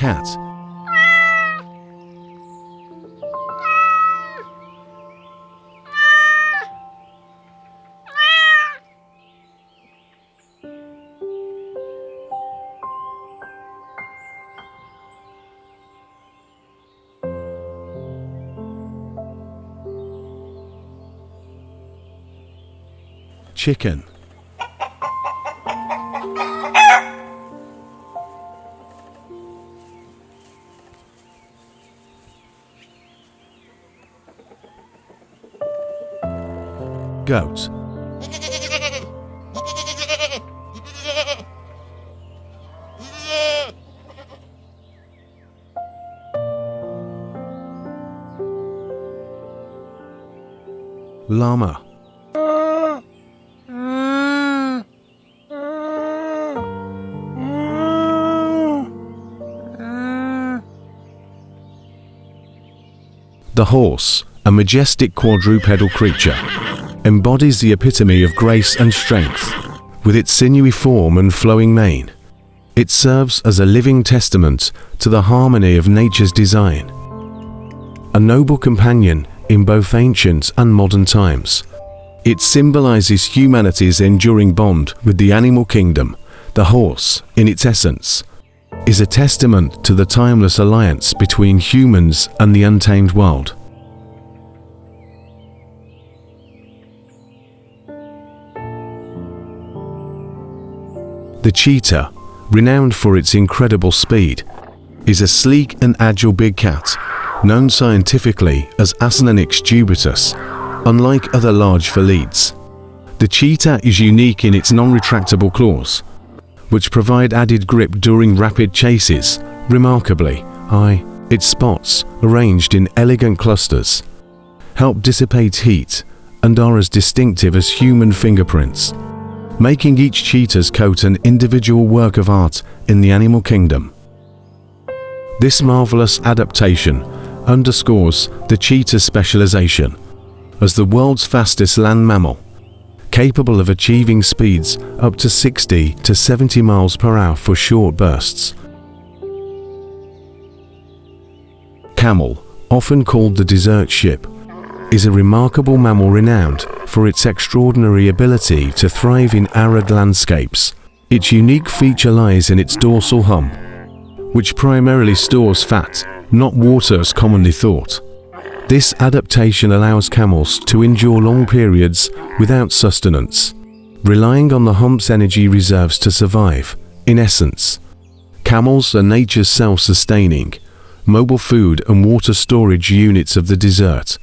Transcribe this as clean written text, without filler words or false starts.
cat. Chicken. Goat. Llama. The horse, a majestic quadrupedal creature, embodies the epitome of grace and strength. With its sinewy form and flowing mane, it serves as a living testament to the harmony of nature's design. A noble companion in both ancient and modern times, it symbolizes humanity's enduring bond with the animal kingdom. The horse, in its essence, is a testament to the timeless alliance between humans and the untamed world. The cheetah, renowned for its incredible speed, is a sleek and agile big cat, known scientifically as Acinonyx jubatus. Unlike other large felids, the cheetah is unique in its non-retractable claws, which provide added grip during rapid chases. Remarkably, its spots, arranged in elegant clusters, help dissipate heat and are as distinctive as human fingerprints, making each cheetah's coat an individual work of art in the animal kingdom. This marvelous adaptation underscores the cheetah's specialization as the world's fastest land mammal, capable of achieving speeds up to 60 to 70 miles per hour for short bursts. Camel, often called the desert sheep, is a remarkable mammal renowned for its extraordinary ability to thrive in arid landscapes. Its unique feature lies in its dorsal hump, which primarily stores fat, not water as commonly thought. This adaptation allows camels to endure long periods without sustenance, relying on the hump's energy reserves to survive. In essence, camels are nature's self-sustaining, mobile food and water storage units of the desert.